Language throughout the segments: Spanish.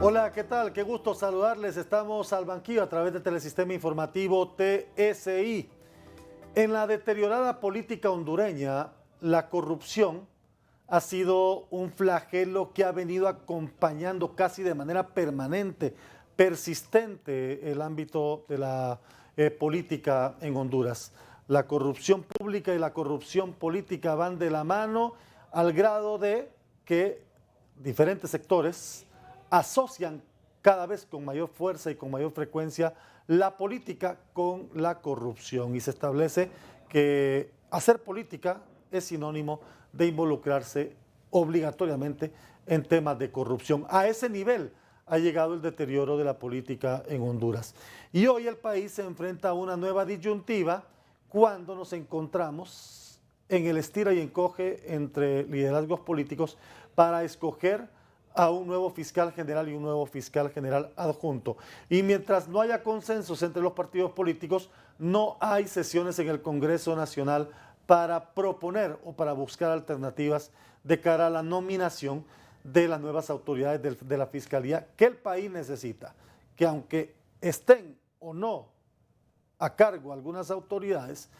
Hola, ¿qué tal? Qué gusto saludarles. Estamos al banquillo a través de Telesistema Informativo TSI. En la deteriorada política hondureña, la corrupción ha sido un flagelo que ha venido acompañando casi de manera permanente, persistente, el ámbito de la política en Honduras. La corrupción pública y la corrupción política van de la mano al grado de que diferentes sectores asocian cada vez con mayor fuerza y con mayor frecuencia la política con la corrupción, y se establece que hacer política es sinónimo de involucrarse obligatoriamente en temas de corrupción. A ese nivel ha llegado el deterioro de la política en Honduras. Y hoy el país se enfrenta a una nueva disyuntiva cuando nos encontramos en el estira y encoge entre liderazgos políticos para escoger a un nuevo fiscal general y un nuevo fiscal general adjunto. Y mientras no haya consensos entre los partidos políticos, no hay sesiones en el Congreso Nacional para proponer o para buscar alternativas de cara a la nominación de las nuevas autoridades de la Fiscalía que el país necesita, que aunque estén o no a cargo algunas autoridades,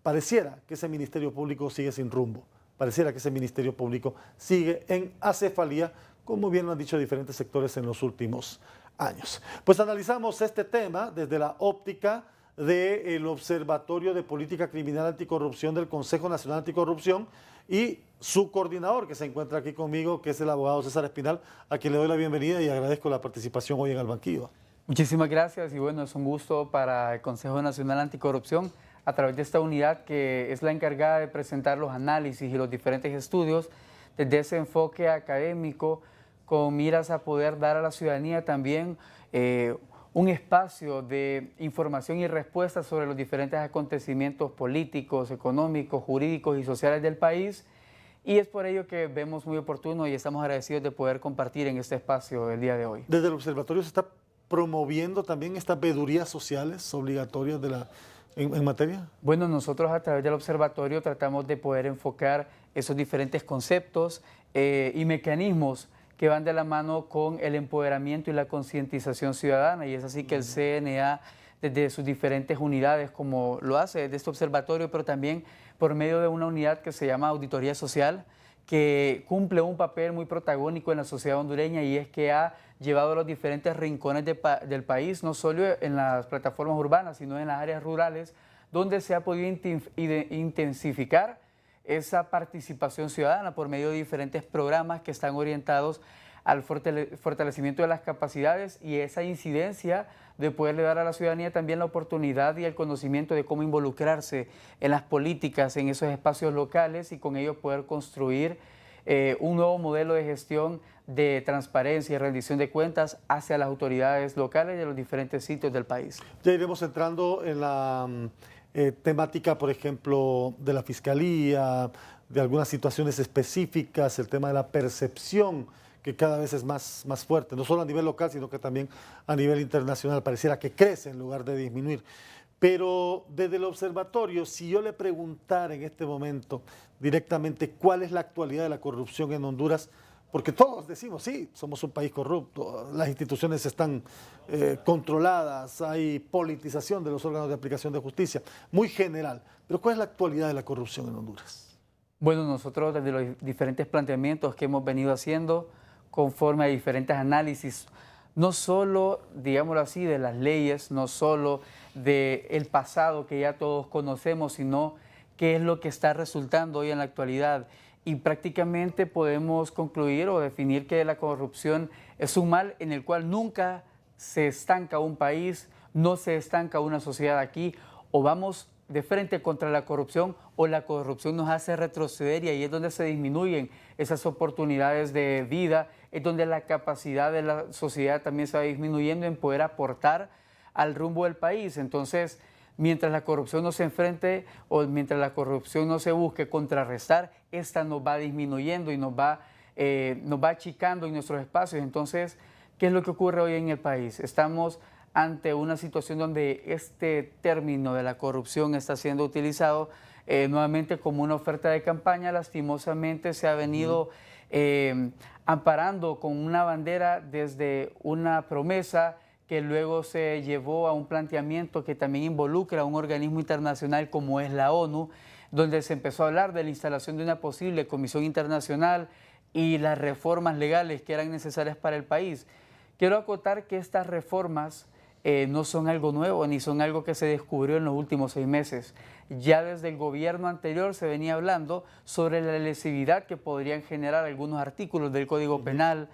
pareciera que ese Ministerio Público sigue sin rumbo, pareciera que ese Ministerio Público sigue en acefalía, como bien lo han dicho diferentes sectores en los últimos años. Pues analizamos este tema desde la óptica del Observatorio de Política Criminal Anticorrupción del Consejo Nacional Anticorrupción y su coordinador, que se encuentra aquí conmigo, que es el abogado César Espinal, a quien le doy la bienvenida y agradezco la participación hoy en el banquillo. Muchísimas gracias y bueno, es un gusto para el Consejo Nacional Anticorrupción a través de esta unidad que es la encargada de presentar los análisis y los diferentes estudios desde ese enfoque académico con miras a poder dar a la ciudadanía también un espacio de información y respuesta sobre los diferentes acontecimientos políticos, económicos, jurídicos y sociales del país. Y es por ello que vemos muy oportuno y estamos agradecidos de poder compartir en este espacio el día de hoy. Desde el observatorio se está promoviendo también estas veedurías sociales obligatorias en materia. Bueno, nosotros a través del observatorio tratamos de poder enfocar esos diferentes conceptos y mecanismos que van de la mano con el empoderamiento y la concientización ciudadana, y es así que el CNA, desde sus diferentes unidades, como lo hace desde este observatorio, pero también por medio de una unidad que se llama Auditoría Social, que cumple un papel muy protagónico en la sociedad hondureña, y es que ha llevado a los diferentes rincones del país, no solo en las plataformas urbanas, sino en las áreas rurales, donde se ha podido intensificar esa participación ciudadana por medio de diferentes programas que están orientados al fortalecimiento de las capacidades y esa incidencia de poderle dar a la ciudadanía también la oportunidad y el conocimiento de cómo involucrarse en las políticas, en esos espacios locales, y con ello poder construir un nuevo modelo de gestión de transparencia y rendición de cuentas hacia las autoridades locales de los diferentes sitios del país. Ya iremos entrando en la temática, por ejemplo, de la Fiscalía, de algunas situaciones específicas, el tema de la percepción, que cada vez es más fuerte, no solo a nivel local, sino que también a nivel internacional, pareciera que crece en lugar de disminuir. Pero desde el observatorio, si yo le preguntara en este momento directamente cuál es la actualidad de la corrupción en Honduras, porque todos decimos, sí, somos un país corrupto, las instituciones están controladas, hay politización de los órganos de aplicación de justicia, muy general. Pero ¿cuál es la actualidad de la corrupción en Honduras? Bueno, nosotros desde los diferentes planteamientos que hemos venido haciendo, conforme a diferentes análisis, no solo, digámoslo así, de las leyes, no solo del pasado que ya todos conocemos, sino qué es lo que está resultando hoy en la actualidad. Y prácticamente podemos concluir o definir que la corrupción es un mal en el cual nunca se estanca un país, no se estanca una sociedad aquí, o vamos de frente contra la corrupción o la corrupción nos hace retroceder, y ahí es donde se disminuyen esas oportunidades de vida, es donde la capacidad de la sociedad también se va disminuyendo en poder aportar al rumbo del país. Entonces, mientras la corrupción no se enfrente o mientras la corrupción no se busque contrarrestar, esta nos va disminuyendo y nos va achicando en nuestros espacios. Entonces, ¿qué es lo que ocurre hoy en el país? Estamos ante una situación donde este término de la corrupción está siendo utilizado nuevamente como una oferta de campaña. Lastimosamente se ha venido amparando con una bandera desde una promesa que luego se llevó a un planteamiento que también involucra a un organismo internacional como es la ONU, donde se empezó a hablar de la instalación de una posible comisión internacional y las reformas legales que eran necesarias para el país. Quiero acotar que estas reformas no son algo nuevo ni son algo que se descubrió en los últimos 6 meses. Ya desde el gobierno anterior se venía hablando sobre la lesividad que podrían generar algunos artículos del Código Penal,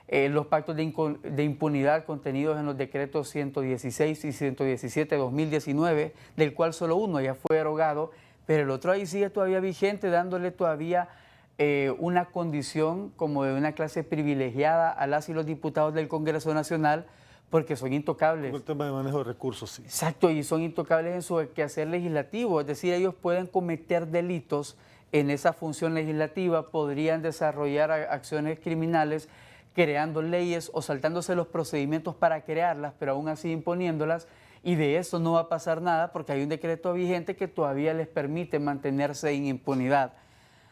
los pactos de impunidad contenidos en los decretos 116 y 117 de 2019, del cual solo uno ya fue derogado, pero el otro ahí sigue todavía vigente, dándole todavía una condición como de una clase privilegiada a las y los diputados del Congreso Nacional, porque son intocables. Por el tema de manejo de recursos, sí. Exacto, y son intocables en su quehacer legislativo, es decir, ellos pueden cometer delitos en esa función legislativa, podrían desarrollar acciones criminales creando leyes o saltándose los procedimientos para crearlas, pero aún así imponiéndolas, y de eso no va a pasar nada porque hay un decreto vigente que todavía les permite mantenerse en impunidad.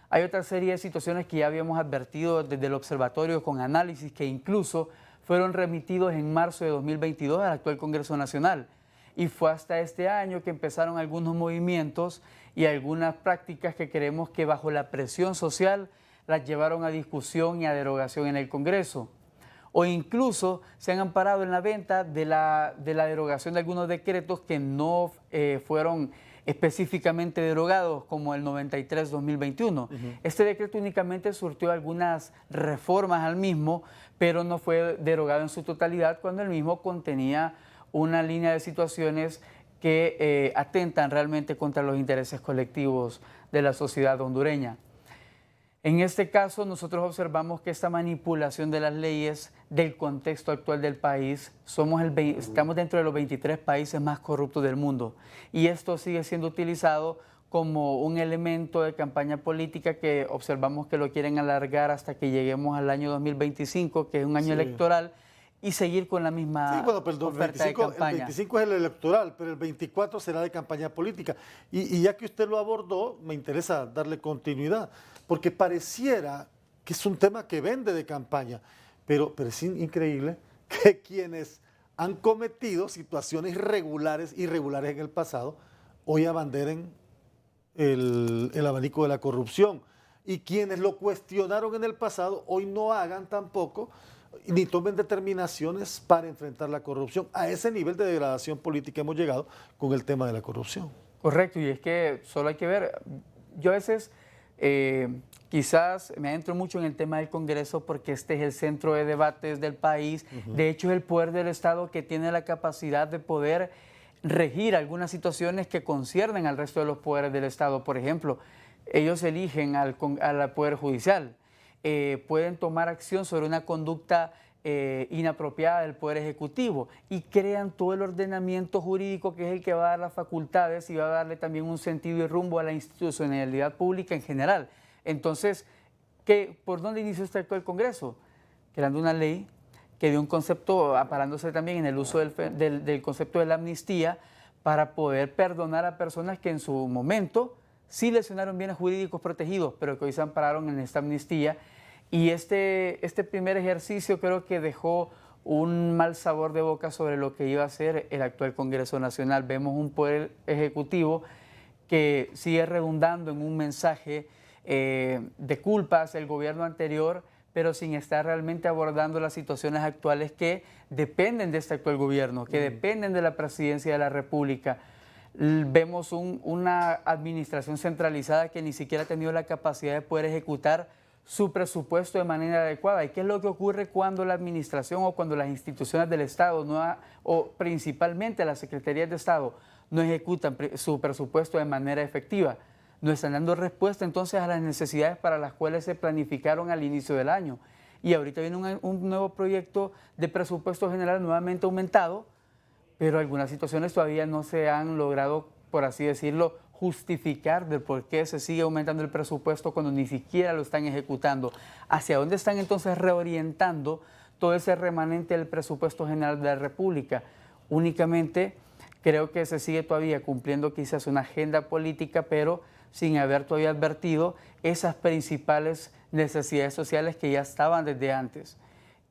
Hay otra serie de situaciones que ya habíamos advertido desde el observatorio con análisis que incluso fueron remitidos en marzo de 2022 al actual Congreso Nacional. Y fue hasta este año que empezaron algunos movimientos y algunas prácticas que creemos que bajo la presión social las llevaron a discusión y a derogación en el Congreso. O incluso se han amparado en la venta de la derogación de algunos decretos que no fueron específicamente derogados, como el 93-2021. Este decreto únicamente surtió algunas reformas al mismo, pero no fue derogado en su totalidad cuando el mismo contenía una línea de situaciones que atentan realmente contra los intereses colectivos de la sociedad hondureña. En este caso, nosotros observamos que esta manipulación de las leyes del contexto actual del país, estamos dentro de los 23 países más corruptos del mundo, y esto sigue siendo utilizado como un elemento de campaña política que observamos que lo quieren alargar hasta que lleguemos al año 2025, que es un año electoral, y seguir con la misma oferta de campaña. El 25 es el electoral, pero el 24 será de campaña política. Y ya que usted lo abordó, me interesa darle continuidad, porque pareciera que es un tema que vende de campaña, pero es increíble que quienes han cometido situaciones irregulares en el pasado, hoy abanderen el abanico de la corrupción. Y quienes lo cuestionaron en el pasado, hoy no hagan tampoco ni tomen determinaciones para enfrentar la corrupción. A ese nivel de degradación política hemos llegado con el tema de la corrupción. Correcto, y es que solo hay que ver, yo a veces quizás me adentro mucho en el tema del Congreso porque este es el centro de debates del país, de hecho es el poder del Estado que tiene la capacidad de poder regir algunas situaciones que conciernen al resto de los poderes del Estado. Por ejemplo, ellos eligen al Poder Judicial, pueden tomar acción sobre una conducta inapropiada del Poder Ejecutivo y crean todo el ordenamiento jurídico que es el que va a dar las facultades y va a darle también un sentido y rumbo a la institucionalidad pública en general. Entonces, ¿por dónde inició este actual Congreso? Creando una ley que dio un concepto, aparándose también en el uso del concepto de la amnistía para poder perdonar a personas que en su momento sí lesionaron bienes jurídicos protegidos, pero que hoy se ampararon en esta amnistía. Y este primer ejercicio creo que dejó un mal sabor de boca sobre lo que iba a ser el actual Congreso Nacional. Vemos un poder ejecutivo que sigue redundando en un mensaje de culpa hacia el gobierno anterior, pero sin estar realmente abordando las situaciones actuales que dependen de este actual gobierno, que dependen de la presidencia de la República. Vemos una administración centralizada que ni siquiera ha tenido la capacidad de poder ejecutar su presupuesto de manera adecuada. ¿Y qué es lo que ocurre cuando la administración o cuando las instituciones del Estado, o principalmente las secretarías de Estado, no ejecutan su presupuesto de manera efectiva? No están dando respuesta entonces a las necesidades para las cuales se planificaron al inicio del año. Y ahorita viene un nuevo proyecto de presupuesto general nuevamente aumentado, pero algunas situaciones todavía no se han logrado, por así decirlo, justificar del por qué se sigue aumentando el presupuesto cuando ni siquiera lo están ejecutando. ¿Hacia dónde están entonces reorientando todo ese remanente del presupuesto general de la República? Únicamente creo que se sigue todavía cumpliendo quizás una agenda política, pero sin haber todavía advertido esas principales necesidades sociales que ya estaban desde antes.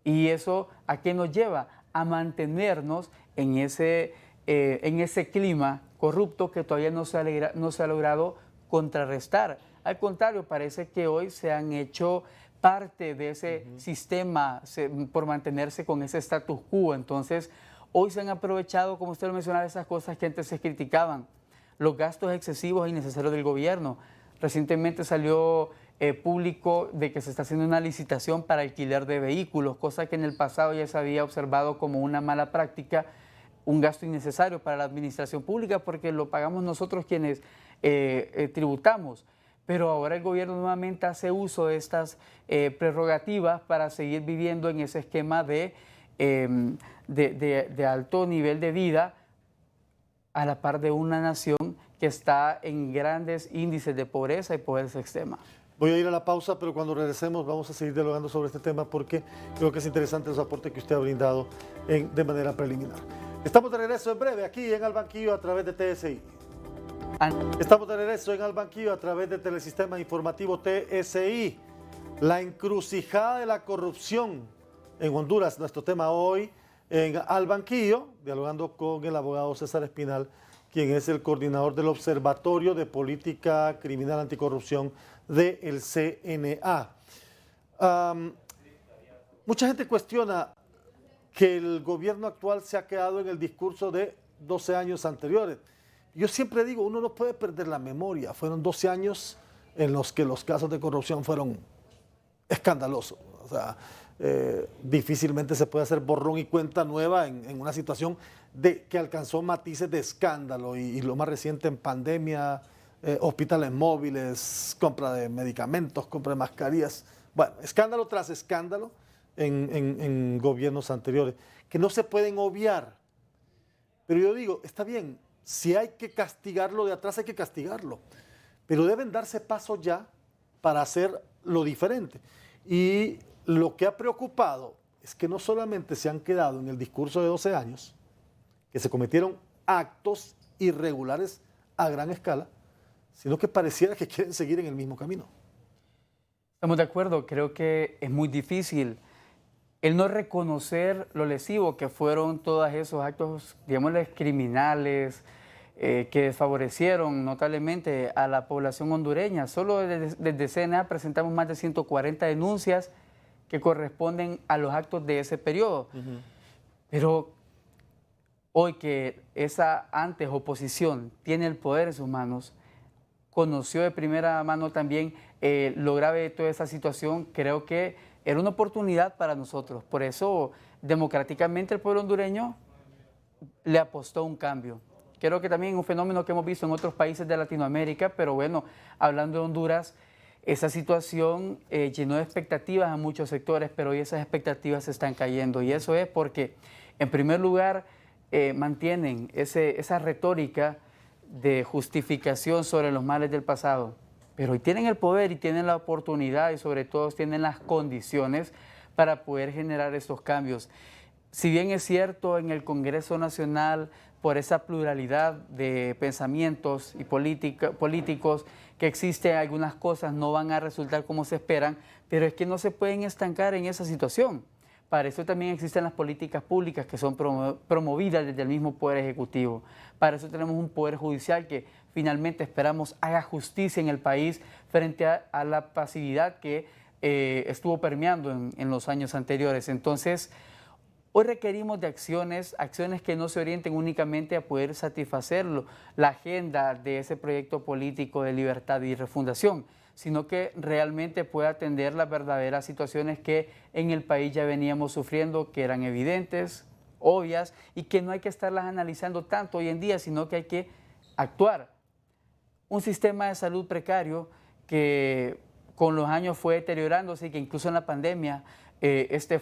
¿Y eso a qué nos lleva? A mantenernos en ese clima corrupto que todavía no se ha logrado contrarrestar. Al contrario, parece que hoy se han hecho parte de ese sistema por mantenerse con ese status quo. Entonces, hoy se han aprovechado, como usted lo mencionaba, esas cosas que antes se criticaban, los gastos excesivos e innecesarios del gobierno. Recientemente salió público de que se está haciendo una licitación para alquiler de vehículos, cosa que en el pasado ya se había observado como una mala práctica, un gasto innecesario para la administración pública porque lo pagamos nosotros quienes tributamos. Pero ahora el gobierno nuevamente hace uso de estas prerrogativas para seguir viviendo en ese esquema de alto nivel de vida a la par de una nación que está en grandes índices de pobreza y pobreza extrema. Voy a ir a la pausa, pero cuando regresemos vamos a seguir dialogando sobre este tema porque creo que es interesante los aportes que usted ha brindado de manera preliminar. Estamos de regreso en breve aquí en Al Banquillo a través de TSI. Estamos de regreso en Al Banquillo a través de Telesistema Informativo TSI. La encrucijada de la corrupción en Honduras, nuestro tema hoy en Al Banquillo, dialogando con el abogado César Espinal, quien es el coordinador del Observatorio de Política Criminal Anticorrupción del CNA. Mucha gente cuestiona que el gobierno actual se ha quedado en el discurso de 12 años anteriores. Yo siempre digo, uno no puede perder la memoria. Fueron 12 años en los que los casos de corrupción fueron escandalosos. O sea, difícilmente se puede hacer borrón y cuenta nueva en una situación que alcanzó matices de escándalo y lo más reciente en pandemia, hospitales móviles, compra de medicamentos, compra de mascarillas. Bueno, escándalo tras escándalo en gobiernos anteriores, que no se pueden obviar. Pero yo digo, está bien, si hay que castigarlo de atrás, hay que castigarlo. Pero deben darse pasos ya para hacer lo diferente. Y lo que ha preocupado es que no solamente se han quedado en el discurso de 12 años, que se cometieron actos irregulares a gran escala, sino que pareciera que quieren seguir en el mismo camino. Estamos de acuerdo, creo que es muy difícil el no reconocer lo lesivo que fueron todos esos actos, digámosles, criminales, que desfavorecieron notablemente a la población hondureña. Solo desde CNA presentamos más de 140 denuncias que corresponden a los actos de ese periodo. Pero hoy que esa antes oposición tiene el poder en sus manos, conoció de primera mano también lo grave de toda esa situación, creo que era una oportunidad para nosotros. Por eso, democráticamente, el pueblo hondureño le apostó a un cambio. Creo que también es un fenómeno que hemos visto en otros países de Latinoamérica, pero bueno, hablando de Honduras, esa situación llenó de expectativas a muchos sectores, pero hoy esas expectativas se están cayendo. Y eso es porque, en primer lugar, mantienen esa retórica de justificación sobre los males del pasado. Pero hoy tienen el poder y tienen la oportunidad y sobre todo tienen las condiciones para poder generar estos cambios. Si bien es cierto en el Congreso Nacional, por esa pluralidad de pensamientos y políticos que existe, algunas cosas no van a resultar como se esperan, pero es que no se pueden estancar en esa situación. Para eso también existen las políticas públicas que son promovidas desde el mismo Poder Ejecutivo. Para eso tenemos un Poder Judicial que finalmente esperamos haga justicia en el país frente a la pasividad que estuvo permeando en los años anteriores. Entonces, hoy requerimos de acciones que no se orienten únicamente a poder satisfacer la agenda de ese proyecto político de libertad y refundación, sino que realmente pueda atender las verdaderas situaciones que en el país ya veníamos sufriendo, que eran evidentes, obvias, y que no hay que estarlas analizando tanto hoy en día, sino que hay que actuar. Un sistema de salud precario que con los años fue deteriorándose y que incluso en la pandemia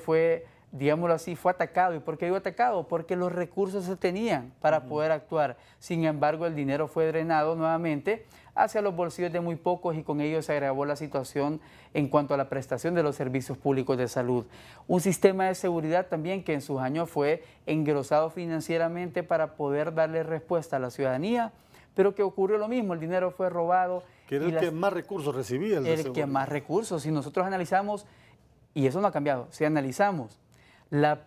fue, digámoslo así, fue atacado. ¿Y por qué digo atacado? Porque los recursos se tenían para poder actuar. Sin embargo, el dinero fue drenado nuevamente hacia los bolsillos de muy pocos y con ello se agravó la situación en cuanto a la prestación de los servicios públicos de salud. Un sistema de seguridad también que en sus años fue engrosado financieramente para poder darle respuesta a la ciudadanía, pero que ocurrió lo mismo, el dinero fue robado Que era el que más recursos recibía. El que más recursos. Si nosotros analizamos, y eso no ha cambiado, si analizamos la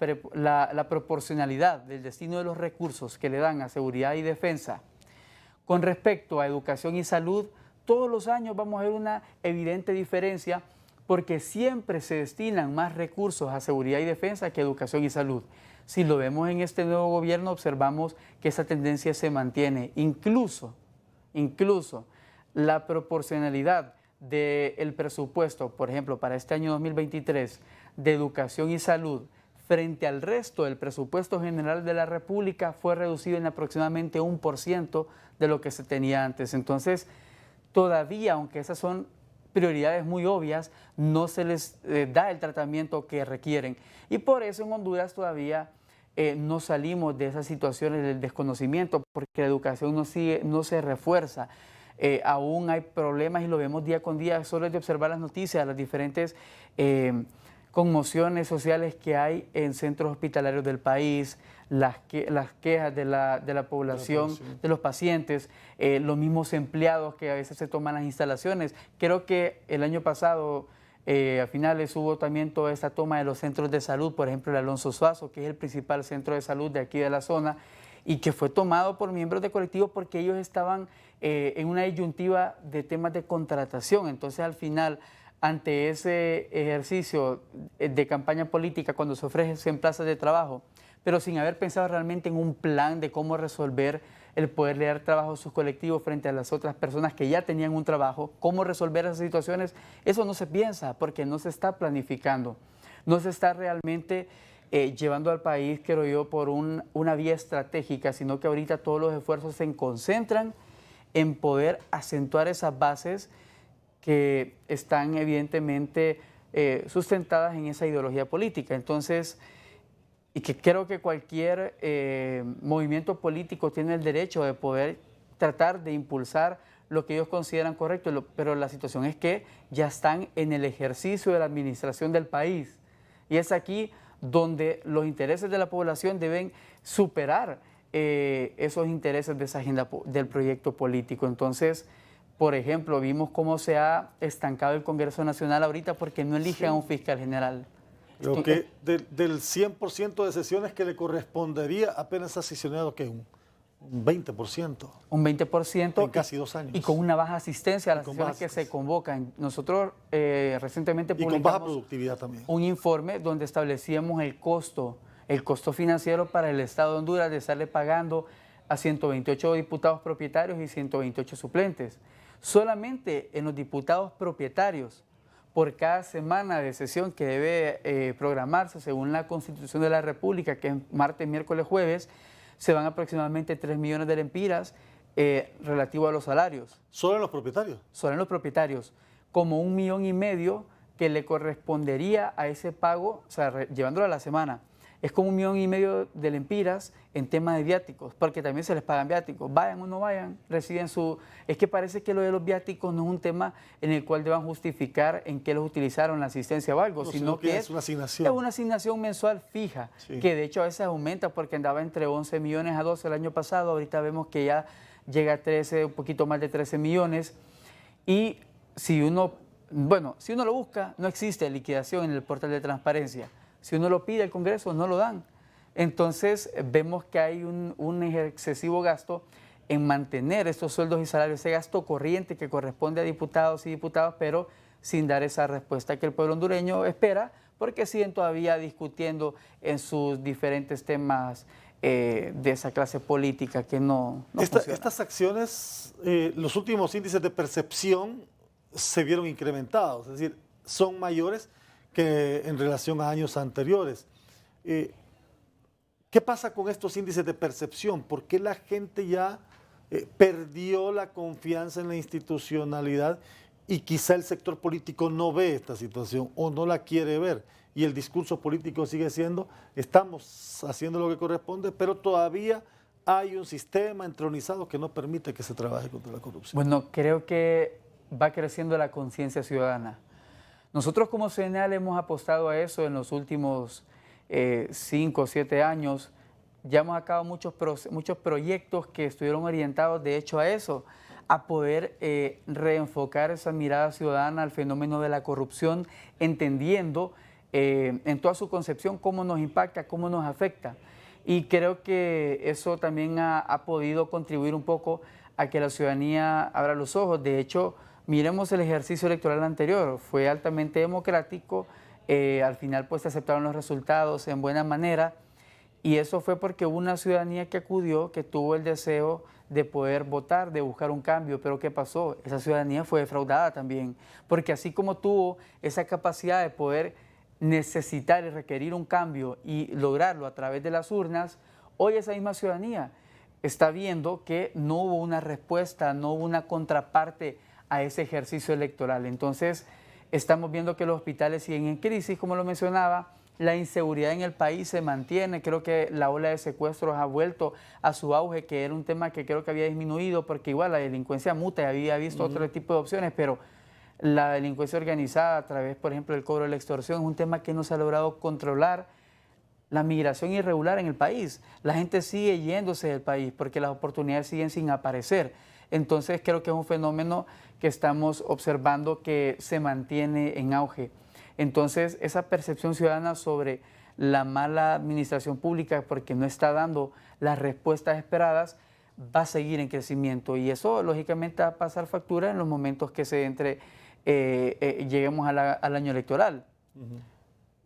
proporcionalidad del destino de los recursos que le dan a seguridad y defensa con respecto a educación y salud, todos los años vamos a ver una evidente diferencia porque siempre se destinan más recursos a seguridad y defensa que a educación y salud. Si lo vemos en este nuevo gobierno, observamos que esa tendencia se mantiene. Incluso la proporcionalidad del presupuesto, por ejemplo, para este año 2023, de educación y salud, frente al resto del presupuesto general de la República, fue reducido en aproximadamente 1% de lo que se tenía antes. Entonces, todavía, aunque esas son prioridades muy obvias, no se les da el tratamiento que requieren. Y por eso en Honduras todavía no salimos de esas situaciones del desconocimiento, porque la educación no se refuerza. Aún hay problemas y lo vemos día con día, solo es de observar las noticias, las diferentes conmociones sociales que hay en centros hospitalarios del país, las quejas de la población, de los pacientes, los mismos empleados que a veces se toman las instalaciones. Creo que el año pasado, a finales, hubo también toda esta toma de los centros de salud, por ejemplo el Alonso Suazo, que es el principal centro de salud de aquí de la zona, y que fue tomado por miembros de colectivos porque ellos estaban en una disyuntiva de temas de contratación. Entonces, al final, ante ese ejercicio de campaña política, cuando se ofrecen plazas de trabajo, pero sin haber pensado realmente en un plan de cómo resolver el poderle dar trabajo a sus colectivos frente a las otras personas que ya tenían un trabajo, cómo resolver esas situaciones, eso no se piensa porque no se está planificando, no se está realmente llevando al país, creo yo, por una vía estratégica, sino que ahorita todos los esfuerzos se concentran en poder acentuar esas bases que están evidentemente sustentadas en esa ideología política. Entonces, y que creo que cualquier movimiento político tiene el derecho de poder tratar de impulsar lo que ellos consideran correcto, pero la situación es que ya están en el ejercicio de la administración del país. Y es aquí donde los intereses de la población deben superar esos intereses de esa agenda del proyecto político. Entonces, por ejemplo, vimos cómo se ha estancado el Congreso Nacional ahorita porque no eligen a un fiscal general. Creo que del 100% de sesiones que le correspondería, apenas ha sesionado ¿qué? Un 20%. Un 20%. En casi 2 años. Y con una baja asistencia a las sesiones que se convocan. Nosotros recientemente publicamos con baja productividad también. Un informe donde establecíamos el costo financiero para el Estado de Honduras de estarle pagando a 128 diputados propietarios y 128 suplentes. Solamente en los diputados propietarios, por cada semana de sesión que debe programarse según la Constitución de la República, que es martes, miércoles, jueves, se van aproximadamente 3 millones de lempiras relativo a los salarios. ¿Solo en los propietarios? Solo en los propietarios, como 1,5 millones que le correspondería a ese pago, o sea, llevándolo a la semana. Es como 1,5 millones de lempiras en tema de viáticos, porque también se les pagan viáticos. Vayan o no vayan, reciben su... Es que parece que lo de los viáticos no es un tema en el cual deban justificar en qué los utilizaron, la asistencia o algo, no, sino que es una asignación. Es una asignación mensual fija, sí, que de hecho a veces aumenta porque andaba entre 11 millones a 12 el año pasado. Ahorita vemos que ya llega a 13, un poquito más de 13 millones. Y si uno lo busca, no existe liquidación en el portal de transparencia. Si uno lo pide al Congreso, no lo dan. Entonces, vemos que hay un excesivo gasto en mantener estos sueldos y salarios, ese gasto corriente que corresponde a diputados y diputadas, pero sin dar esa respuesta que el pueblo hondureño espera, porque siguen todavía discutiendo en sus diferentes temas de esa clase política que no funciona. Estas acciones, los últimos índices de percepción se vieron incrementados, es decir, son mayores que en relación a años anteriores. ¿Qué pasa con estos índices de percepción? ¿Por qué la gente ya perdió la confianza en la institucionalidad y quizá el sector político no ve esta situación o no la quiere ver? Y el discurso político sigue siendo, estamos haciendo lo que corresponde, pero todavía hay un sistema entronizado que no permite que se trabaje contra la corrupción. Bueno, creo que va creciendo la conciencia ciudadana. Nosotros como CNEAL hemos apostado a eso en los últimos 5 o 7 años. Ya hemos acabado muchos proyectos que estuvieron orientados de hecho a eso, a poder reenfocar esa mirada ciudadana al fenómeno de la corrupción, entendiendo en toda su concepción cómo nos impacta, cómo nos afecta. Y creo que eso también ha podido contribuir un poco a que la ciudadanía abra los ojos. De hecho, miremos el ejercicio electoral anterior, fue altamente democrático, al final pues se aceptaron los resultados en buena manera, y eso fue porque hubo una ciudadanía que acudió, que tuvo el deseo de poder votar, de buscar un cambio. Pero ¿qué pasó? Esa ciudadanía fue defraudada también, porque así como tuvo esa capacidad de poder necesitar y requerir un cambio y lograrlo a través de las urnas, hoy esa misma ciudadanía está viendo que no hubo una respuesta, no hubo una contraparte a ese ejercicio electoral. Entonces, estamos viendo que los hospitales siguen en crisis, como lo mencionaba, la inseguridad en el país se mantiene, creo que la ola de secuestros ha vuelto a su auge, que era un tema que creo que había disminuido, porque igual la delincuencia muta, había visto otro tipo de opciones, pero la delincuencia organizada a través, por ejemplo, del cobro de la extorsión es un tema que no se ha logrado controlar. La migración irregular en el país, la gente sigue yéndose del país porque las oportunidades siguen sin aparecer. Entonces creo que es un fenómeno que estamos observando que se mantiene en auge. Entonces esa percepción ciudadana sobre la mala administración pública porque no está dando las respuestas esperadas va a seguir en crecimiento, y eso lógicamente va a pasar factura en los momentos que lleguemos al año electoral.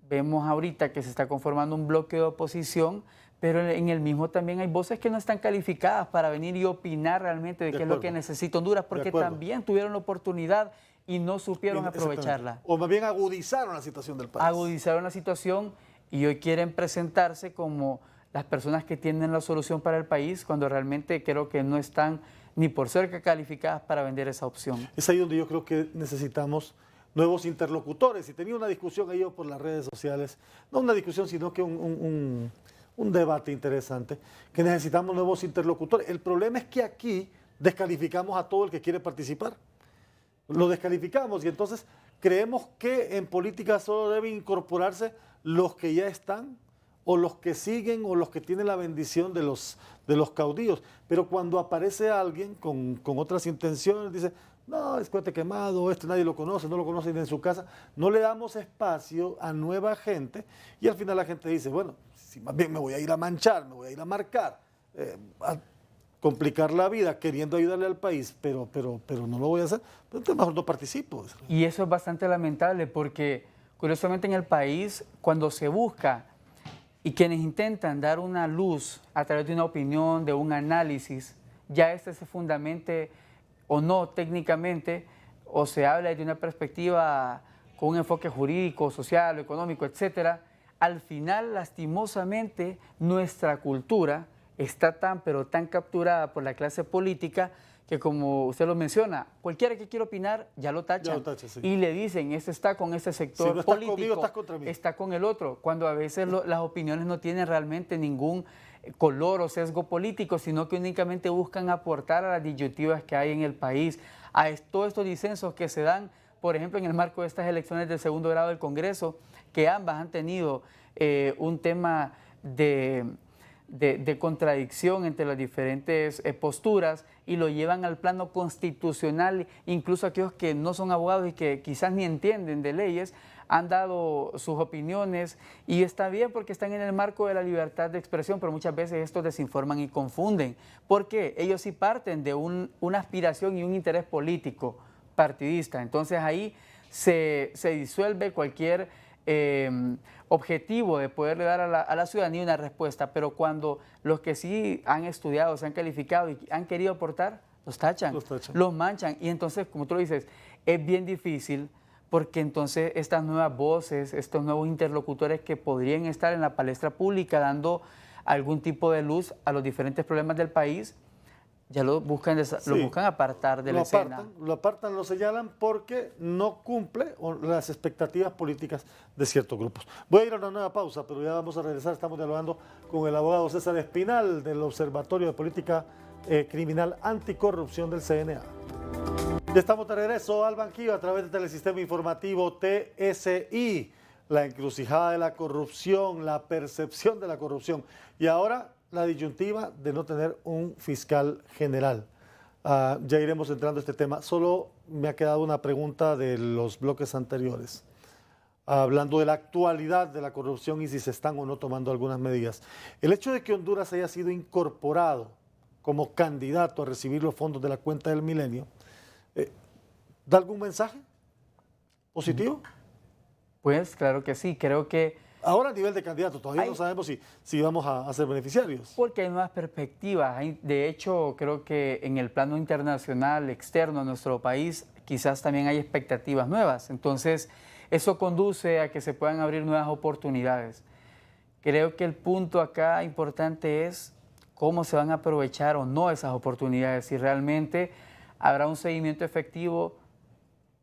Vemos ahorita que se está conformando un bloque de oposición, pero en el mismo también hay voces que no están calificadas para venir y opinar realmente de qué es lo que necesita Honduras, porque también tuvieron la oportunidad y no supieron aprovecharla. O más bien agudizaron la situación del país. Agudizaron la situación y hoy quieren presentarse como las personas que tienen la solución para el país, cuando realmente creo que no están ni por cerca calificadas para vender esa opción. Es ahí donde yo creo que necesitamos nuevos interlocutores. Y tenía una discusión ahí por las redes sociales, no una discusión, sino que un debate interesante, que necesitamos nuevos interlocutores. El problema es que aquí descalificamos a todo el que quiere participar. Lo descalificamos y entonces creemos que en política solo deben incorporarse los que ya están, o los que siguen, o los que tienen la bendición de los caudillos. Pero cuando aparece alguien con otras intenciones, dice, no, es cohete quemado, nadie lo conoce, no lo conoce ni en su casa. No le damos espacio a nueva gente y al final la gente dice, bueno, si más bien me voy a ir a manchar, me voy a ir a marcar, a complicar la vida queriendo ayudarle al país, pero no lo voy a hacer, pues entonces mejor no participo. Y eso es bastante lamentable porque curiosamente en el país, cuando se busca y quienes intentan dar una luz a través de una opinión, de un análisis, ya este se fundamente o no técnicamente, o se habla de una perspectiva con un enfoque jurídico, social, económico, etcétera, al final, lastimosamente, nuestra cultura está pero tan capturada por la clase política que, como usted lo menciona, cualquiera que quiera opinar ya lo tachan. Sí. Y le dicen, este está con este sector si no político, conmigo, estás contra mí. Está con el otro, cuando a veces las opiniones no tienen realmente ningún color o sesgo político, sino que únicamente buscan aportar a las disyuntivas que hay en el país, a todos estos disensos que se dan, por ejemplo, en el marco de estas elecciones del segundo grado del Congreso, que ambas han tenido un tema de contradicción entre las diferentes posturas y lo llevan al plano constitucional. Incluso aquellos que no son abogados y que quizás ni entienden de leyes han dado sus opiniones, y está bien porque están en el marco de la libertad de expresión, pero muchas veces estos desinforman y confunden, porque ellos sí parten de una aspiración y un interés político partidista. Entonces ahí se disuelve cualquier objetivo de poderle dar a la ciudadanía una respuesta, pero cuando los que sí han estudiado, se han calificado y han querido aportar, los tachan, los manchan, y entonces, como tú lo dices, es bien difícil, porque entonces estas nuevas voces, estos nuevos interlocutores que podrían estar en la palestra pública dando algún tipo de luz a los diferentes problemas del país, ya lo buscan apartar de la escena. Lo apartan, lo señalan porque no cumple las expectativas políticas de ciertos grupos. Voy a ir a una nueva pausa, pero ya vamos a regresar. Estamos dialogando con el abogado César Espinal del Observatorio de Política Criminal Anticorrupción del CNA. Ya estamos de regreso al banquillo a través del telesistema informativo TSI. La encrucijada de la corrupción, la percepción de la corrupción. Y ahora la disyuntiva de no tener un fiscal general. Ya iremos entrando a este tema. Solo me ha quedado una pregunta de los bloques anteriores, hablando de la actualidad de la corrupción y si se están o no tomando algunas medidas. El hecho de que Honduras haya sido incorporado como candidato a recibir los fondos de la cuenta del milenio, ¿da algún mensaje positivo? Pues claro que sí, creo que Ahora a nivel de candidato, todavía no sabemos si vamos a ser beneficiarios. porque hay nuevas perspectivas. De hecho, creo que en el plano internacional, externo a nuestro país, quizás también hay expectativas nuevas. Entonces, eso conduce a que se puedan abrir nuevas oportunidades. Creo que el punto acá importante es cómo se van a aprovechar o no esas oportunidades, si realmente habrá un seguimiento efectivo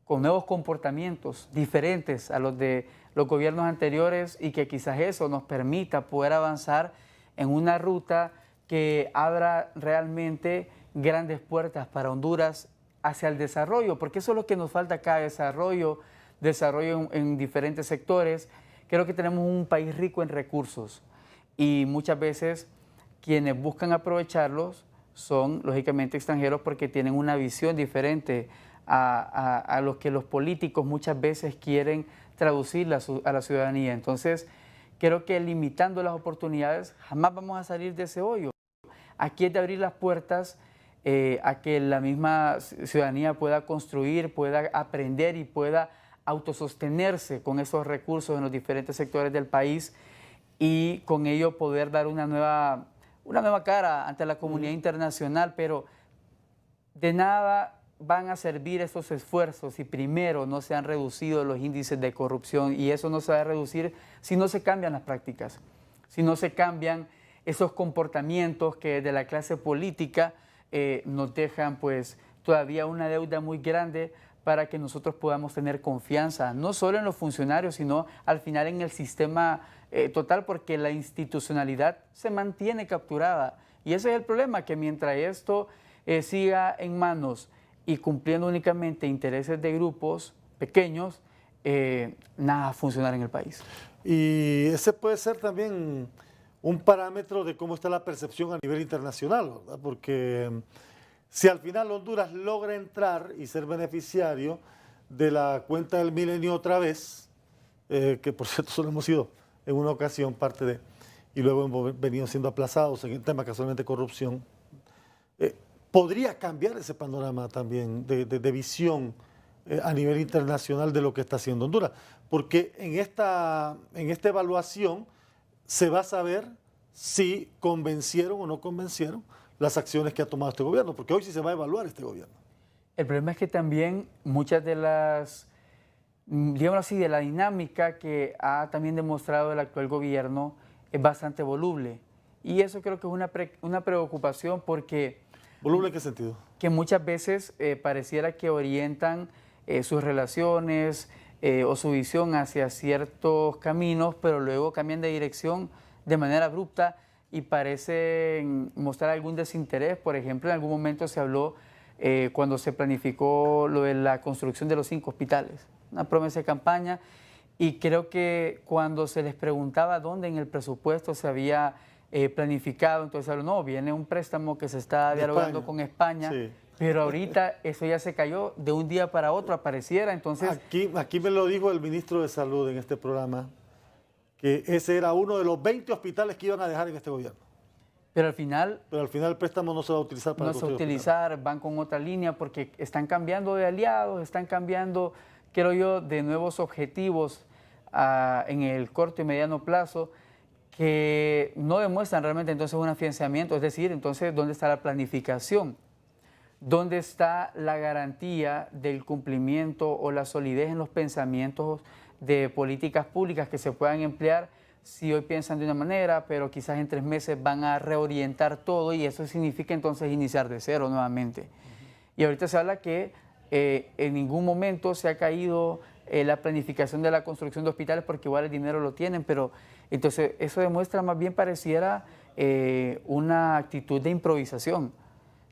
con nuevos comportamientos diferentes a los de los gobiernos anteriores y que quizás eso nos permita poder avanzar en una ruta que abra realmente grandes puertas para Honduras hacia el desarrollo, porque eso es lo que nos falta acá, desarrollo en diferentes sectores. Creo que tenemos un país rico en recursos y muchas veces quienes buscan aprovecharlos son lógicamente extranjeros porque tienen una visión diferente a lo que los políticos muchas veces quieren traducir a la ciudadanía. Entonces, creo que limitando las oportunidades jamás vamos a salir de ese hoyo. Aquí es de abrir las puertas a que la misma ciudadanía pueda construir, pueda aprender y pueda autosostenerse con esos recursos en los diferentes sectores del país y con ello poder dar una nueva cara ante la comunidad internacional, pero de nada van a servir esos esfuerzos si primero no se han reducido los índices de corrupción, y eso no se va a reducir si no se cambian las prácticas, si no se cambian esos comportamientos que de la clase política nos dejan pues todavía una deuda muy grande para que nosotros podamos tener confianza, no solo en los funcionarios, sino al final en el sistema total, porque la institucionalidad se mantiene capturada. Y ese es el problema, que mientras esto siga en manos y cumpliendo únicamente intereses de grupos pequeños, nada va a funcionar en el país. Y ese puede ser también un parámetro de cómo está la percepción a nivel internacional, ¿verdad? Porque si al final Honduras logra entrar y ser beneficiario de la cuenta del milenio otra vez, que por cierto solo hemos sido en una ocasión parte de, y luego hemos venido siendo aplazados en el tema casualmente corrupción, podría cambiar ese panorama también de visión a nivel internacional de lo que está haciendo Honduras, porque en esta evaluación se va a saber si convencieron o no convencieron las acciones que ha tomado este gobierno, porque hoy sí se va a evaluar este gobierno. El problema es que también muchas de las, digamos así, de la dinámica que ha también demostrado el actual gobierno es bastante voluble, y eso creo que es una preocupación porque... ¿Voluble en qué sentido? Que muchas veces pareciera que orientan sus relaciones o su visión hacia ciertos caminos, pero luego cambian de dirección de manera abrupta y parecen mostrar algún desinterés. Por ejemplo, en algún momento se habló cuando se planificó lo de la construcción de los 5 hospitales, una promesa de campaña, y creo que cuando se les preguntaba dónde en el presupuesto se había planificado, entonces no, viene un préstamo que se está dialogando con España, sí. Pero ahorita eso ya se cayó, de un día para otro apareciera, entonces... Aquí me lo dijo el ministro de Salud en este programa, que ese era uno de los 20 hospitales que iban a dejar en este gobierno. Pero al final el préstamo no se va a utilizar para... No se va a utilizar, van con otra línea porque están cambiando de aliados, están cambiando, creo yo, de nuevos objetivos en el corto y mediano plazo, que no demuestran realmente entonces un afianzamiento, es decir, entonces, ¿dónde está la planificación? ¿Dónde está la garantía del cumplimiento o la solidez en los pensamientos de políticas públicas que se puedan emplear si hoy piensan de una manera, pero quizás en 3 meses van a reorientar todo y eso significa entonces iniciar de cero nuevamente? Y ahorita se habla que en ningún momento se ha caído la planificación de la construcción de hospitales porque igual el dinero lo tienen, pero entonces eso demuestra más bien pareciera una actitud de improvisación,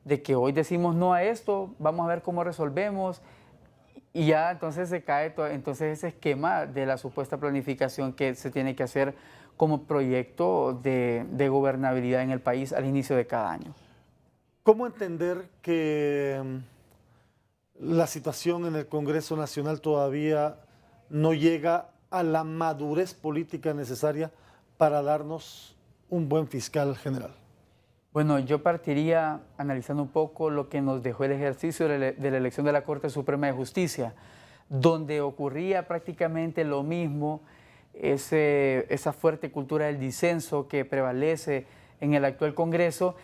de que hoy decimos no a esto, vamos a ver cómo resolvemos, y ya entonces se cae todo, entonces ese esquema de la supuesta planificación que se tiene que hacer como proyecto de gobernabilidad en el país al inicio de cada año. ¿Cómo entender que la situación en el Congreso Nacional todavía no llega a la madurez política necesaria para darnos un buen fiscal general? Bueno, yo partiría analizando un poco lo que nos dejó el ejercicio de la elección de la Corte Suprema de Justicia, donde ocurría prácticamente lo mismo, esa fuerte cultura del disenso que prevalece en el actual Congreso,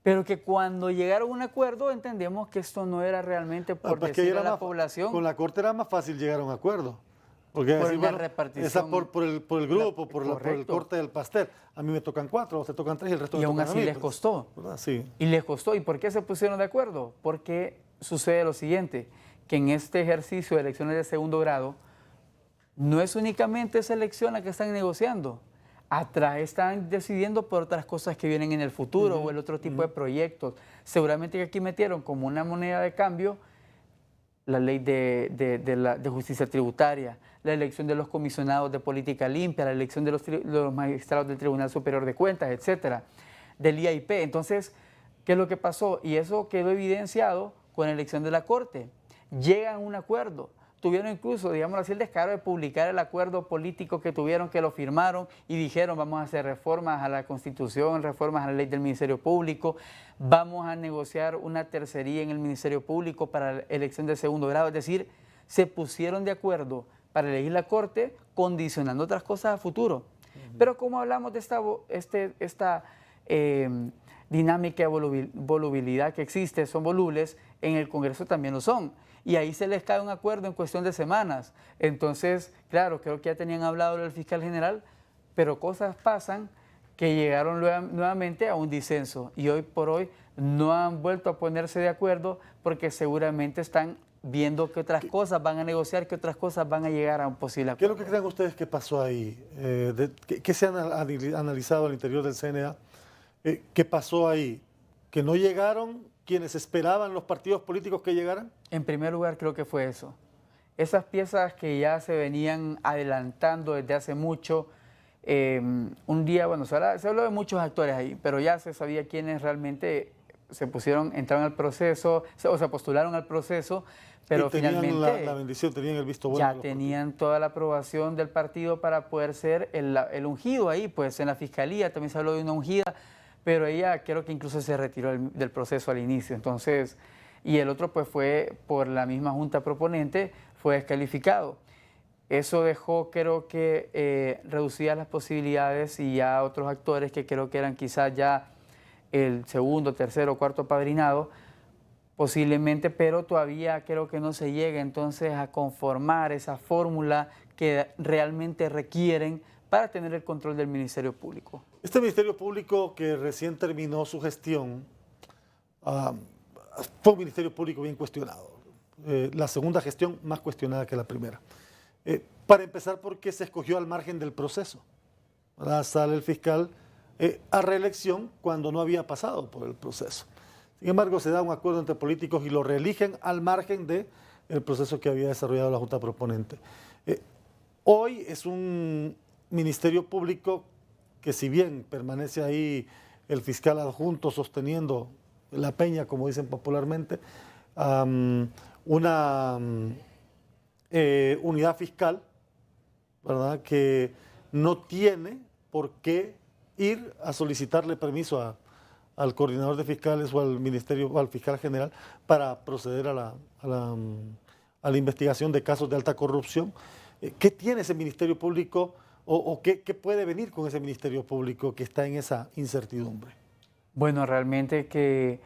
pero que cuando llegaron a un acuerdo entendemos que esto no era realmente por decirle a la población. Con la Corte era más fácil llegar a un acuerdo. Porque por decir, la bueno, repartición. esa por el grupo, por el corte del pastel. A mí me tocan 4, a usted tocan 3 y el resto Y me aún tocan así a mí, les costó. Sí. Y les costó. ¿Y por qué se pusieron de acuerdo? Porque sucede lo siguiente, que en este ejercicio de elecciones de segundo grado, no es únicamente esa elección la que están negociando. Atrás están decidiendo por otras cosas que vienen en el futuro o el otro tipo de proyectos. Seguramente que aquí metieron como una moneda de cambio la ley de justicia tributaria, la elección de los comisionados de política limpia, la elección de los magistrados del Tribunal Superior de Cuentas, etcétera, del IAIP. Entonces, ¿qué es lo que pasó? Y eso quedó evidenciado con la elección de la Corte. Llegan a un acuerdo. Tuvieron incluso, digamos así, el descaro de publicar el acuerdo político que tuvieron, que lo firmaron y dijeron vamos a hacer reformas a la Constitución, reformas a la ley del Ministerio Público, vamos a negociar una tercería en el Ministerio Público para la elección de segundo grado. Es decir, se pusieron de acuerdo para elegir la Corte condicionando otras cosas a futuro. Pero como hablamos de esta dinámica de volubilidad que existe, son volubles, en el Congreso también lo son. Y ahí se les cae un acuerdo en cuestión de semanas. Entonces, claro, creo que ya tenían hablado del fiscal general, pero cosas pasan que llegaron nuevamente a un disenso. Y hoy por hoy no han vuelto a ponerse de acuerdo porque seguramente están viendo qué otras cosas van a negociar, qué otras cosas van a llegar a un posible acuerdo. ¿Qué es lo que creen ustedes que pasó ahí? ¿Qué se han analizado al interior del CNA? ¿Qué pasó ahí? ¿Que no llegaron quienes esperaban los partidos políticos que llegaran? En primer lugar, creo que fue eso. Esas piezas que ya se venían adelantando desde hace mucho. Un día, bueno, se habló de muchos actores ahí, pero ya se sabía quiénes realmente entraron al proceso, o se postularon al proceso, pero y tenían finalmente la bendición, tenían el visto bueno. Ya tenían toda la aprobación del partido para poder ser el ungido ahí, pues en la fiscalía también se habló de una ungida, pero ella creo que incluso se retiró del proceso al inicio. Entonces, y el otro pues fue por la misma junta proponente, fue descalificado. Eso dejó, creo que, reducidas las posibilidades y ya otros actores que creo que eran quizás ya el segundo, tercero, cuarto apadrinado, posiblemente, pero todavía creo que no se llega entonces a conformar esa fórmula que realmente requieren para tener el control del Ministerio Público. Este Ministerio Público que recién terminó su gestión, fue un Ministerio Público bien cuestionado. La segunda gestión más cuestionada que la primera. Para empezar, porque se escogió al margen del proceso. Sale el fiscal a reelección cuando no había pasado por el proceso. Sin embargo, se da un acuerdo entre políticos y lo reeligen al margen del proceso que había desarrollado la Junta Proponente. Hoy es un Ministerio Público que, si bien permanece ahí el fiscal adjunto sosteniendo la peña, como dicen popularmente, una unidad fiscal, ¿verdad?, que no tiene por qué ir a solicitarle permiso al coordinador de fiscales o al ministerio o al fiscal general para proceder a la investigación de casos de alta corrupción. ¿Qué tiene ese Ministerio Público o qué puede venir con ese Ministerio Público que está en esa incertidumbre? Bueno, realmente que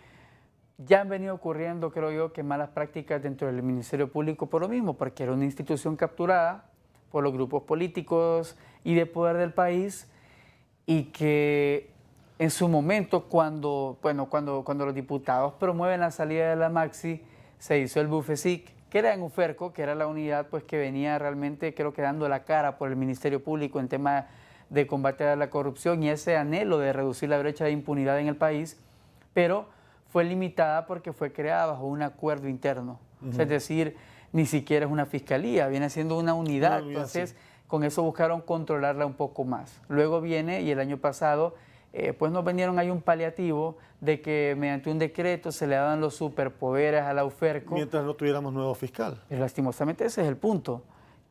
ya han venido ocurriendo, creo yo, que malas prácticas dentro del Ministerio Público por lo mismo, porque era una institución capturada por los grupos políticos y de poder del país, y que en su momento, cuando los diputados promueven la salida de la Maxi, se hizo el Bufesic, que era en Uferco, que era la unidad pues, que venía realmente, creo que dando la cara por el Ministerio Público en tema de combate a la corrupción y ese anhelo de reducir la brecha de impunidad en el país, pero fue limitada porque fue creada bajo un acuerdo interno. O sea, es decir, ni siquiera es una fiscalía, viene siendo una unidad. Entonces, con eso buscaron controlarla un poco más. Luego viene, y el año pasado, pues nos vinieron ahí un paliativo de que mediante un decreto se le daban los superpoderes a la UFERCO. Mientras no tuviéramos nuevo fiscal. Pero lastimosamente ese es el punto,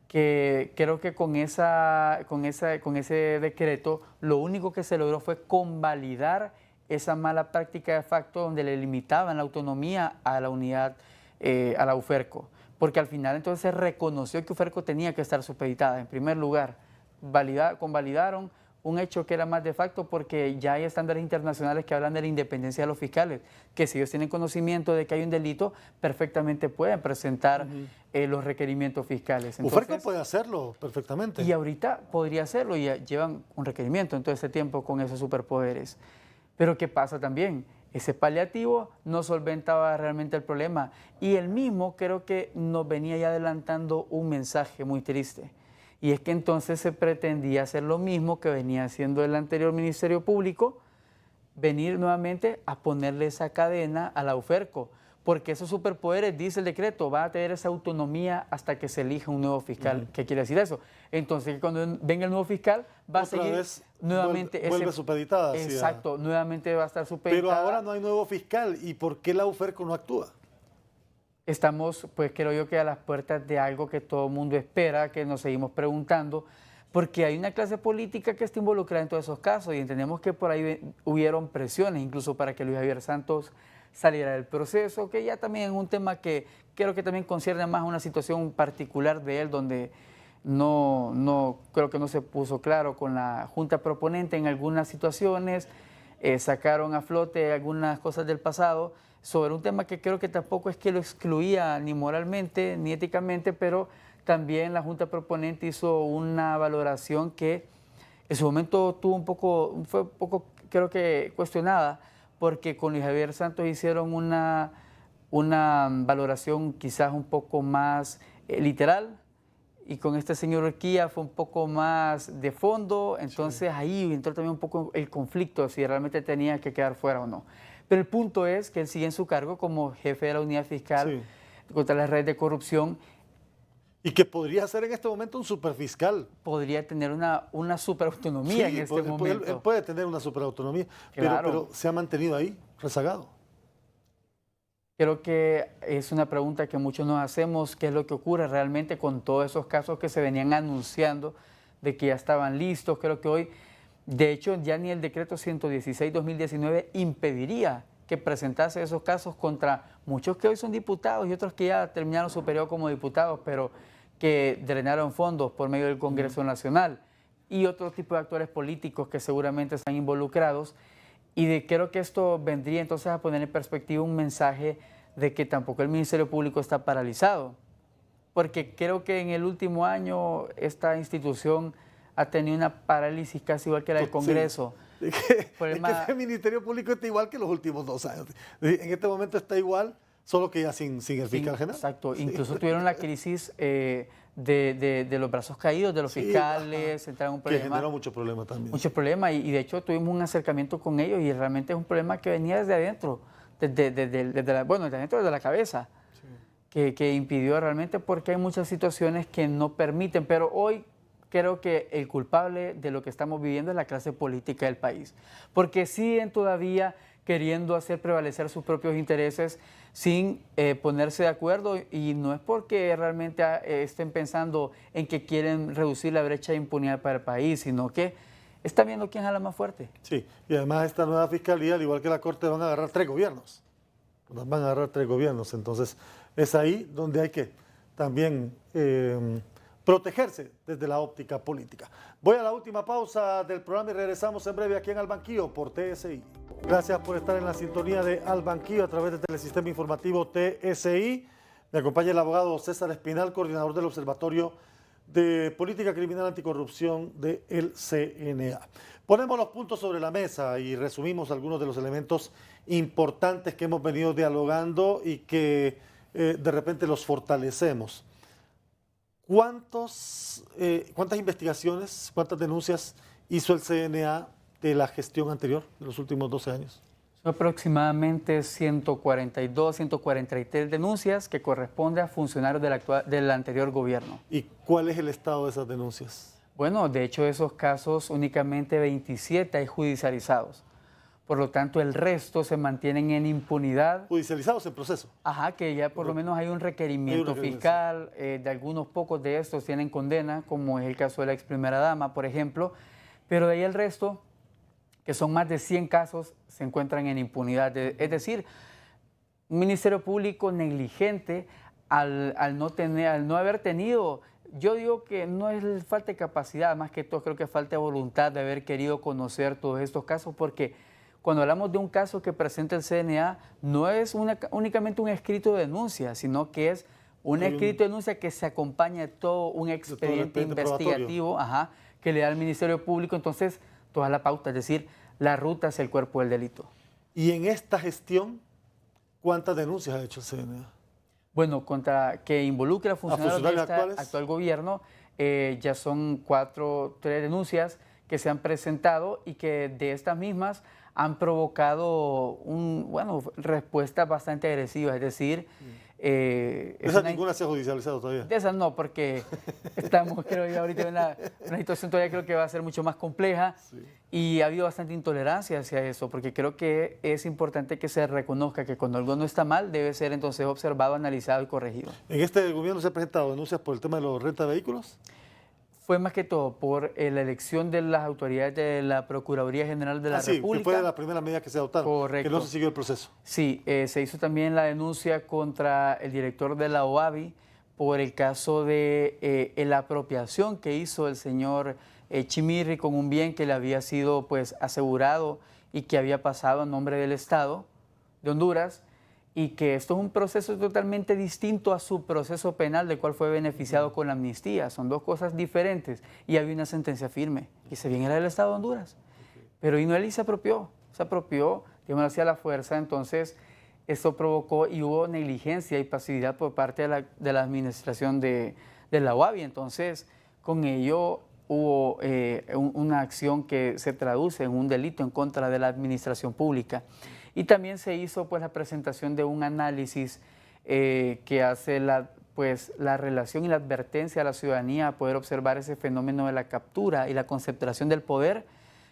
que creo que con ese decreto lo único que se logró fue convalidar esa mala práctica de facto donde le limitaban la autonomía a la unidad, a la UFERCO. Porque al final entonces se reconoció que UFERCO tenía que estar supeditada. En primer lugar, convalidaron un hecho que era más de facto porque ya hay estándares internacionales que hablan de la independencia de los fiscales, que si ellos tienen conocimiento de que hay un delito, perfectamente pueden presentar los requerimientos fiscales. Entonces, UFERCO puede hacerlo perfectamente. Y ahorita podría hacerlo y llevan un requerimiento en todo este tiempo con esos superpoderes. Pero ¿qué pasa también? Ese paliativo no solventaba realmente el problema y él mismo creo que nos venía ya adelantando un mensaje muy triste. Y es que entonces se pretendía hacer lo mismo que venía haciendo el anterior Ministerio Público, venir nuevamente a ponerle esa cadena a la UFERCO, porque esos superpoderes, dice el decreto, va a tener esa autonomía hasta que se elija un nuevo fiscal. ¿Qué quiere decir eso? Entonces, cuando venga el nuevo fiscal, va a seguir nuevamente... Vuelve supeditada. Exacto, nuevamente va a estar supeditada. Pero ahora no hay nuevo fiscal, ¿y por qué la UFERCO no actúa? Estamos, pues creo yo que a las puertas de algo que todo el mundo espera, que nos seguimos preguntando, porque hay una clase política que está involucrada en todos esos casos y entendemos que por ahí hubieron presiones, incluso para que Luis Javier Santos saliera del proceso, que ya también es un tema que creo que también concierne más a una situación particular de él, donde creo que no se puso claro con la Junta Proponente en algunas situaciones, sacaron a flote algunas cosas del pasado, sobre un tema que creo que tampoco es que lo excluía ni moralmente ni éticamente, pero también la Junta Proponente hizo una valoración que en su momento fue un poco creo que cuestionada, porque con Luis Javier Santos hicieron una valoración quizás un poco más literal, y con este señor Urquía fue un poco más de fondo, entonces ahí entró también un poco el conflicto, si realmente tenía que quedar fuera o no. Pero el punto es que él sigue en su cargo como jefe de la unidad fiscal contra las redes de corrupción. Y que podría ser en este momento un superfiscal. Podría tener una superautonomía en este momento. Él puede tener una superautonomía, claro. pero se ha mantenido ahí, rezagado. Creo que es una pregunta que muchos nos hacemos, qué es lo que ocurre realmente con todos esos casos que se venían anunciando de que ya estaban listos. Creo que hoy, de hecho, ya ni el decreto 116-2019 impediría que presentase esos casos contra muchos que hoy son diputados y otros que ya terminaron su periodo como diputados, pero que drenaron fondos por medio del Congreso Nacional y otro tipo de actores políticos que seguramente están involucrados. Y creo que esto vendría entonces a poner en perspectiva un mensaje de que tampoco el Ministerio Público está paralizado, porque creo que en el último año esta institución ha tenido una parálisis casi igual que la del Congreso. Sí. El Ministerio Público está igual que los últimos 2 años. En este momento está igual, solo que ya sin el fiscal general. Exacto, incluso tuvieron la crisis de los brazos caídos de los fiscales, entraron un problema. Que generó mucho problema también. Muchos problemas y de hecho tuvimos un acercamiento con ellos y realmente es un problema que venía desde adentro, desde adentro de la cabeza, que impidió realmente porque hay muchas situaciones que no permiten, pero hoy creo que el culpable de lo que estamos viviendo es la clase política del país, porque siguen todavía queriendo hacer prevalecer sus propios intereses sin ponerse de acuerdo, y no es porque realmente estén pensando en que quieren reducir la brecha de impunidad para el país, sino que están viendo quién jala más fuerte. Sí, y además esta nueva fiscalía, al igual que la Corte, van a agarrar 3 gobiernos. Van a agarrar 3 gobiernos, entonces es ahí donde hay que también protegerse desde la óptica política. Voy a la última pausa del programa y regresamos en breve aquí en Al Banquillo por TSI. Gracias por estar en la sintonía de Al Banquillo a través del Telesistema Informativo TSI. Me acompaña el abogado César Espinal, coordinador del Observatorio de Política Criminal Anticorrupción del CNA. Ponemos los puntos sobre la mesa y resumimos algunos de los elementos importantes que hemos venido dialogando y que de repente los fortalecemos. ¿Cuántas investigaciones, cuántas denuncias hizo el CNA de la gestión anterior, de los últimos 12 años? Son aproximadamente 142, 143 denuncias que corresponden a funcionarios del anterior gobierno. ¿Y cuál es el estado de esas denuncias? Bueno, de hecho, esos casos únicamente 27 hay judicializados. Por lo tanto, el resto se mantienen en impunidad. Judicializados en proceso. Ajá, que ya por lo menos hay un requerimiento fiscal, de algunos pocos de estos tienen condena, como es el caso de la ex primera dama, por ejemplo, pero de ahí el resto, que son más de 100 casos, se encuentran en impunidad. Es decir, un Ministerio Público negligente al no haber tenido, yo digo que no es falta de capacidad, más que todo creo que es falta de voluntad de haber querido conocer todos estos casos, porque cuando hablamos de un caso que presenta el CNA, no es únicamente un escrito de denuncia, sino que es un escrito de denuncia que se acompaña de todo un expediente investigativo que le da al Ministerio Público, entonces toda la pauta, es decir, la ruta hacia el cuerpo del delito. Y en esta gestión, ¿cuántas denuncias ha hecho el CNA? Bueno, contra que involucre a funcionarios de este actual gobierno, ya son 3 denuncias que se han presentado y que de estas mismas han provocado respuestas bastante agresivas, es decir... de esas ninguna se ha judicializado todavía. De esas no, porque estamos, creo yo, ahorita en una situación todavía creo que va a ser mucho más compleja y ha habido bastante intolerancia hacia eso, porque creo que es importante que se reconozca que cuando algo no está mal debe ser entonces observado, analizado y corregido. ¿En este gobierno se han presentado denuncias por el tema de los renta de vehículos? Fue más que todo por la elección de las autoridades de la Procuraduría General de la República. Que fue la primera medida que se adoptaron, correcto, que no se siguió el proceso. Sí, se hizo también la denuncia contra el director de la OAVI por el caso de la apropiación que hizo el señor Chimirri con un bien que le había sido pues asegurado y que había pasado a nombre del Estado de Honduras, y que esto es un proceso totalmente distinto a su proceso penal del cual fue beneficiado con la amnistía. Son dos cosas diferentes y había una sentencia firme y se bien era del Estado de Honduras. Pero vino él y se apropió, digamos así, a la fuerza. Entonces eso provocó y hubo negligencia y pasividad por parte de la administración de la UAVI. Entonces con ello hubo una acción que se traduce en un delito en contra de la administración pública. Y también se hizo pues la presentación de un análisis que hace la relación y la advertencia a la ciudadanía a poder observar ese fenómeno de la captura y la concentración del poder,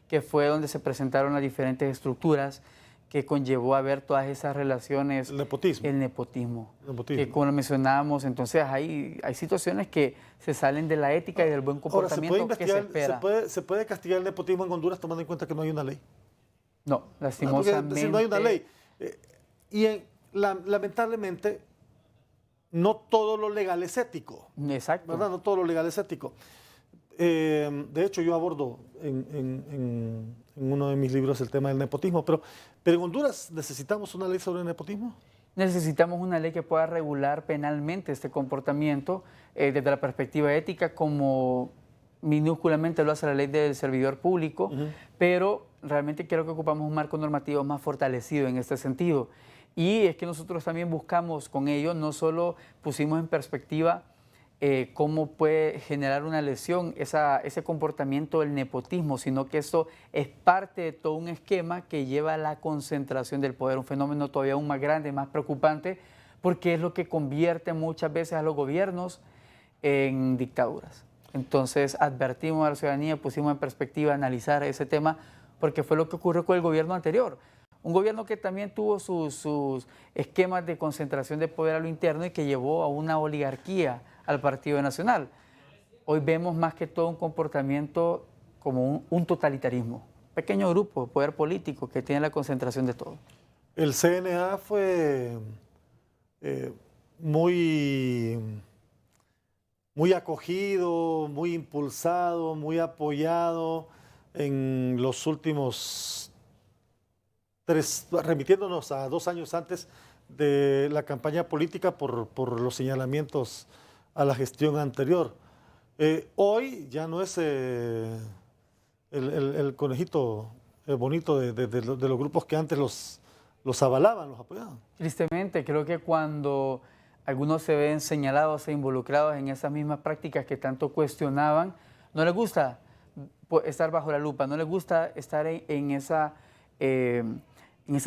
que fue donde se presentaron las diferentes estructuras que conllevó a ver todas esas relaciones. El nepotismo. El nepotismo. Que como lo mencionábamos, entonces hay situaciones que se salen de la ética y del buen comportamiento. Ahora, que se espera. ¿Se puede castigar el nepotismo en Honduras tomando en cuenta que no hay una ley? No, lastimosamente. No hay una ley. Lamentablemente, no todo lo legal es ético. Exacto. ¿Verdad? No todo lo legal es ético. De hecho, yo abordo en uno de mis libros el tema del nepotismo, pero en Honduras necesitamos una ley sobre el nepotismo. Necesitamos una ley que pueda regular penalmente este comportamiento desde la perspectiva ética, como minúsculamente lo hace la ley del servidor público, pero realmente creo que ocupamos un marco normativo más fortalecido en este sentido. Y es que nosotros también buscamos con ello, no solo pusimos en perspectiva cómo puede generar una lesión ese comportamiento del nepotismo, sino que eso es parte de todo un esquema que lleva a la concentración del poder, un fenómeno todavía aún más grande, más preocupante, porque es lo que convierte muchas veces a los gobiernos en dictaduras. Entonces advertimos a la ciudadanía, pusimos en perspectiva analizar ese tema, porque fue lo que ocurrió con el gobierno anterior. Un gobierno que también tuvo sus esquemas de concentración de poder a lo interno y que llevó a una oligarquía al Partido Nacional. Hoy vemos más que todo un comportamiento como un totalitarismo. Pequeño grupo, poder político que tiene la concentración de todo. El CNA fue muy acogido, muy impulsado, muy apoyado en los últimos remitiéndonos a 2 años antes de la campaña política por los señalamientos a la gestión anterior. Hoy ya no es el conejito bonito de los grupos que antes los avalaban, los apoyaban. Tristemente, creo que cuando algunos se ven señalados e involucrados en esas mismas prácticas que tanto cuestionaban, no les gusta estar bajo la lupa, no les gusta estar en ese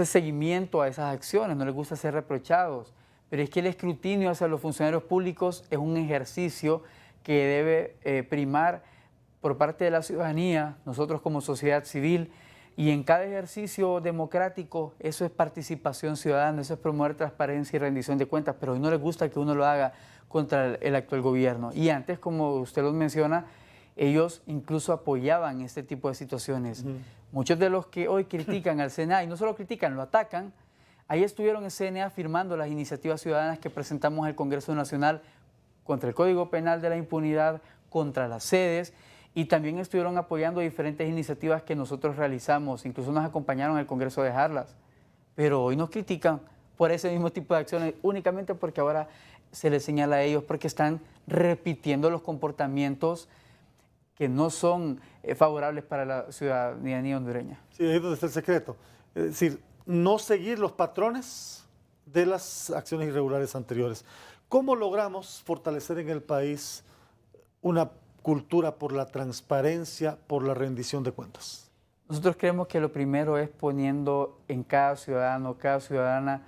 seguimiento a esas acciones, no les gusta ser reprochados. Pero es que el escrutinio hacia los funcionarios públicos es un ejercicio que debe primar por parte de la ciudadanía, nosotros como sociedad civil, y en cada ejercicio democrático eso es participación ciudadana, eso es promover transparencia y rendición de cuentas, pero hoy no les gusta que uno lo haga contra el actual gobierno. Y antes, como usted lo menciona, ellos incluso apoyaban este tipo de situaciones. Muchos de los que hoy critican al CNA, y no solo critican, lo atacan, ahí estuvieron en CNA firmando las iniciativas ciudadanas que presentamos al Congreso Nacional contra el Código Penal de la Impunidad, contra las sedes, y también estuvieron apoyando diferentes iniciativas que nosotros realizamos, incluso nos acompañaron al Congreso a dejarlas. Pero hoy nos critican por ese mismo tipo de acciones, únicamente porque ahora se les señala a ellos porque están repitiendo los comportamientos que no son favorables para la ciudadanía hondureña. Sí, ahí es donde está el secreto. Es decir, no seguir los patrones de las acciones irregulares anteriores. ¿Cómo logramos fortalecer en el país una cultura por la transparencia, por la rendición de cuentas? Nosotros creemos que lo primero es poniendo en cada ciudadano, cada ciudadana,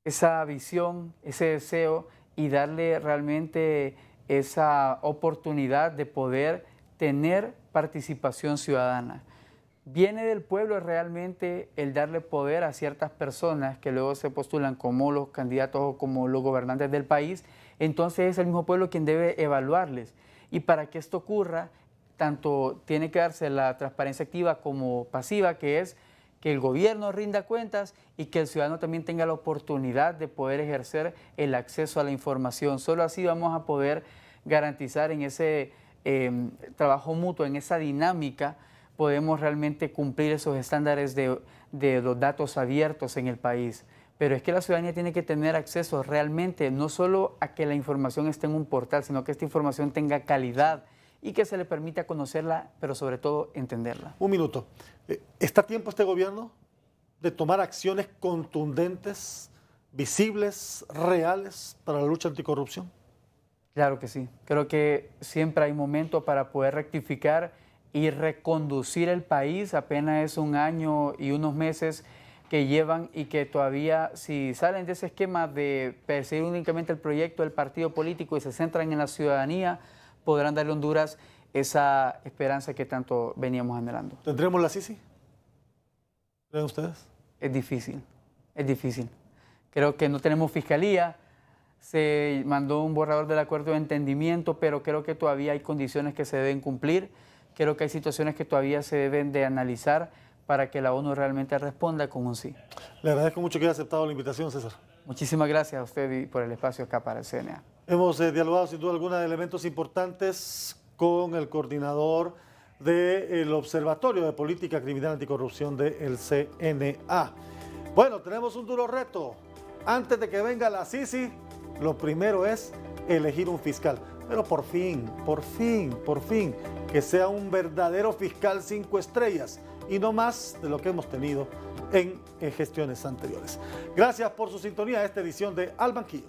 esa visión, ese deseo y darle realmente esa oportunidad de poder tener participación ciudadana. Viene del pueblo realmente el darle poder a ciertas personas que luego se postulan como los candidatos o como los gobernantes del país, entonces es el mismo pueblo quien debe evaluarles. Y para que esto ocurra, tanto tiene que darse la transparencia activa como pasiva, que es que el gobierno rinda cuentas y que el ciudadano también tenga la oportunidad de poder ejercer el acceso a la información. Solo así vamos a poder garantizar en ese trabajo mutuo, en esa dinámica, podemos realmente cumplir esos estándares de los datos abiertos en el país. Pero es que la ciudadanía tiene que tener acceso realmente, no solo a que la información esté en un portal, sino que esta información tenga calidad y que se le permita conocerla, pero sobre todo entenderla. Un minuto. ¿Está a tiempo este gobierno de tomar acciones contundentes, visibles, reales para la lucha anticorrupción? Claro que sí. Creo que siempre hay momento para poder rectificar y reconducir el país. Apenas es un año y unos meses que llevan y que todavía, si salen de ese esquema de perseguir únicamente el proyecto del partido político y se centran en la ciudadanía, podrán darle a Honduras esa esperanza que tanto veníamos anhelando. ¿Tendremos la Sisi? ¿Creen ustedes? Es difícil, es difícil. Creo que no tenemos fiscalía, se mandó un borrador del acuerdo de entendimiento, pero creo que todavía hay condiciones que se deben cumplir, creo que hay situaciones que todavía se deben de analizar para que la ONU realmente responda con un sí. Le agradezco mucho que haya aceptado la invitación, César. Muchísimas gracias a usted y por el espacio acá para el CNA. Hemos dialogado sin duda alguna de elementos importantes con el coordinador del Observatorio de Política Criminal Anticorrupción del CNA. Bueno, tenemos un duro reto. Antes de que venga la Sisi, lo primero es elegir un fiscal. Pero por fin, que sea un verdadero fiscal 5 estrellas y no más de lo que hemos tenido en gestiones anteriores. Gracias por su sintonía a esta edición de Al Banquillo.